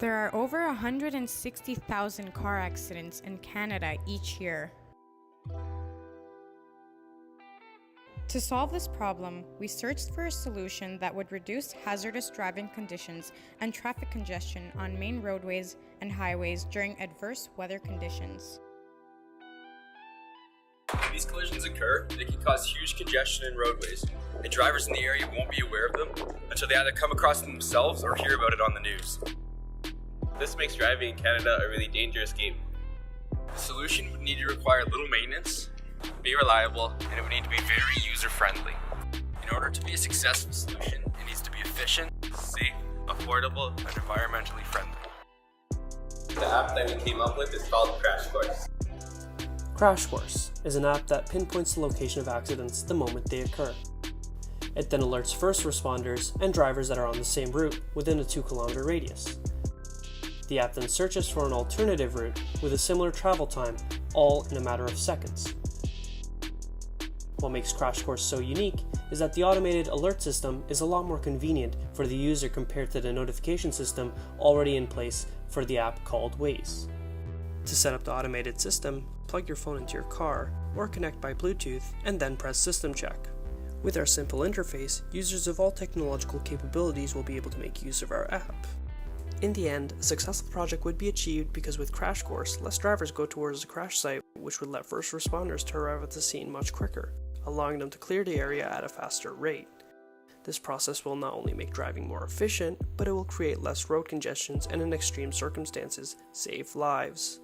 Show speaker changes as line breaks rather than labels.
There are over 160,000 car accidents in Canada each year. To solve this problem, we searched for a solution that would reduce hazardous driving conditions and traffic congestion on main roadways and highways during adverse weather conditions.
When these collisions occur, they can cause huge congestion in roadways, and drivers in the area won't be aware of them until they either come across them themselves or hear about it on the news.
This makes driving in Canada a really dangerous game.
The solution would need to require little maintenance, be reliable, and it would need to be very user-friendly. In order to be a successful solution, it needs to be efficient, safe, affordable, and environmentally friendly.
The app that we came up with is called Crash Course.
Crash Course is an app that pinpoints the location of accidents the moment they occur. It then alerts first responders and drivers that are on the same route within a 2-kilometer radius. The app then searches for an alternative route with a similar travel time, all in a matter of seconds. What makes Crash Course so unique is that the automated alert system is a lot more convenient for the user compared to the notification system already in place for the app called Waze. To set up the automated system, plug your phone into your car or connect by Bluetooth and then press System Check. With our simple interface, users of all technological capabilities will be able to make use of our app. In the end, a successful project would be achieved because with Crash Course, less drivers go towards the crash site, which would let first responders to arrive at the scene much quicker, allowing them to clear the area at a faster rate. This process will not only make driving more efficient, but it will create less road congestions and in extreme circumstances, save lives.